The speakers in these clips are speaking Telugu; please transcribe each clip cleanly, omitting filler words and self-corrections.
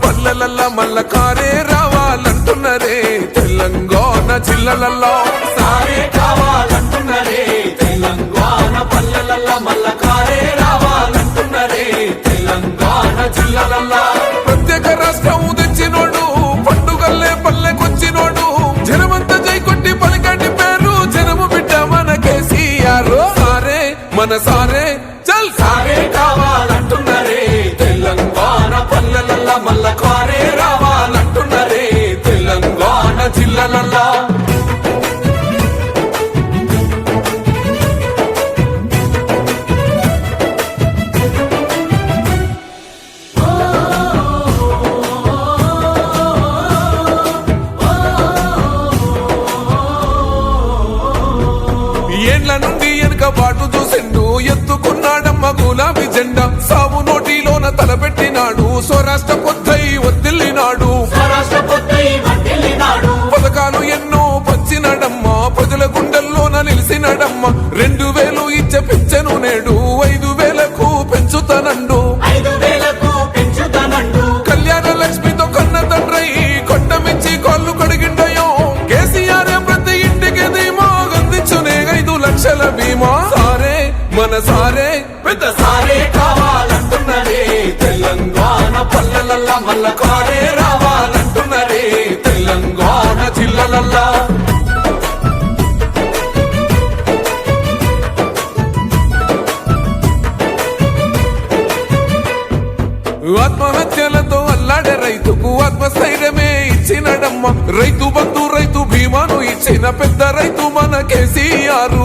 పల్లెలల్ల మల్ల కారే రావాలంటున్నరే తెలంగాణ జిల్లలల్లో సారే కావాలంటున్నరే తెలంగాణ పల్లెలల్ల మల్ల కారే రావాలంటున్నరే తెలంగాణ జిల్లలల్లో ప్రత్యేక రాష్ట్రం తెచ్చినోడు పండుగల్లే పల్లెకొచ్చినోడు జనమంతా జై కొట్టి పలికటి పేరు జనము బిడ్డ మన కేసీఆర్ సారే మన సారే చల్ సారే కావాలంటున్నరే తెలంగాణ పల్లెలల్ల మల్ల కారే రావాలంటున్నరే తెలంగాణ జిల్లలల్లో ఏండ్ల నుండి వెనుక బాటు చూసిండు ఎత్తుకున్నాడమ్మ గులాబీ జెండా సాగు నోటిలోన తలపెట్టినాడు స్వరాష్ట్ర పొద్దై ఒత్తిల్లినాడు పథకాలు ఎన్నో పంచినాడమ్మ ప్రజల గుండెల్లోన నిలిసినాడమ్మ 2000 ఇచ్చే పింఛను నేడు 5000కు పెంచుతానండు కళ్యాణ లక్ష్మితో కన్న తండ్రై కొండమిచ్చి కాళ్ళు కడిగిండయో కేసీఆర్ ప్రతి ఇంటికి ధీమా అందించునే 5 లక్షల బీమా సారే మన సారే పెద్ద సారే కావాలంటున్నరే తెలంగాణ పల్లెలల్ల మల్ల కారే రావాలంటున్నరే తెలంగాణ జిల్లలల్లో ఆత్మహత్యలతో అల్లాడే రైతుకు ఆత్మస్థైర్యమే ఇచ్చినడమ్మ రైతు బంధు రైతు బీమాను ఇచ్చిన పెద్ద రైతు మన కేసీఆర్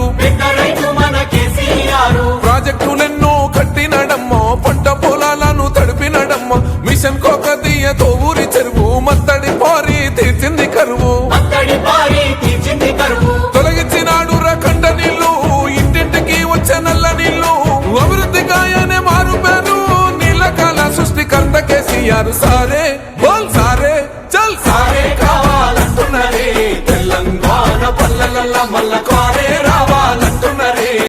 ప్రాజెక్టులెన్నో కట్టినడమ్మ పంట పొలాలను తడిపినడమ్మ మిషన్ కోకతీయతో ఊరి చెరువు మత్తడి పారి తీర్చింది కరువు తొలగించినాడు రకండ నీళ్లు ఇంటింటికి వచ్చే నల్ల నీళ్లు అభివృద్ధి గాయనే మారుపేరు నీలకాల సృష్టికర్త కేసీఆర్ సారే బోల్ సారే చల్ సారే కావాలంటున్నరే తెలంగాణ పల్లెలల్ల మల్ల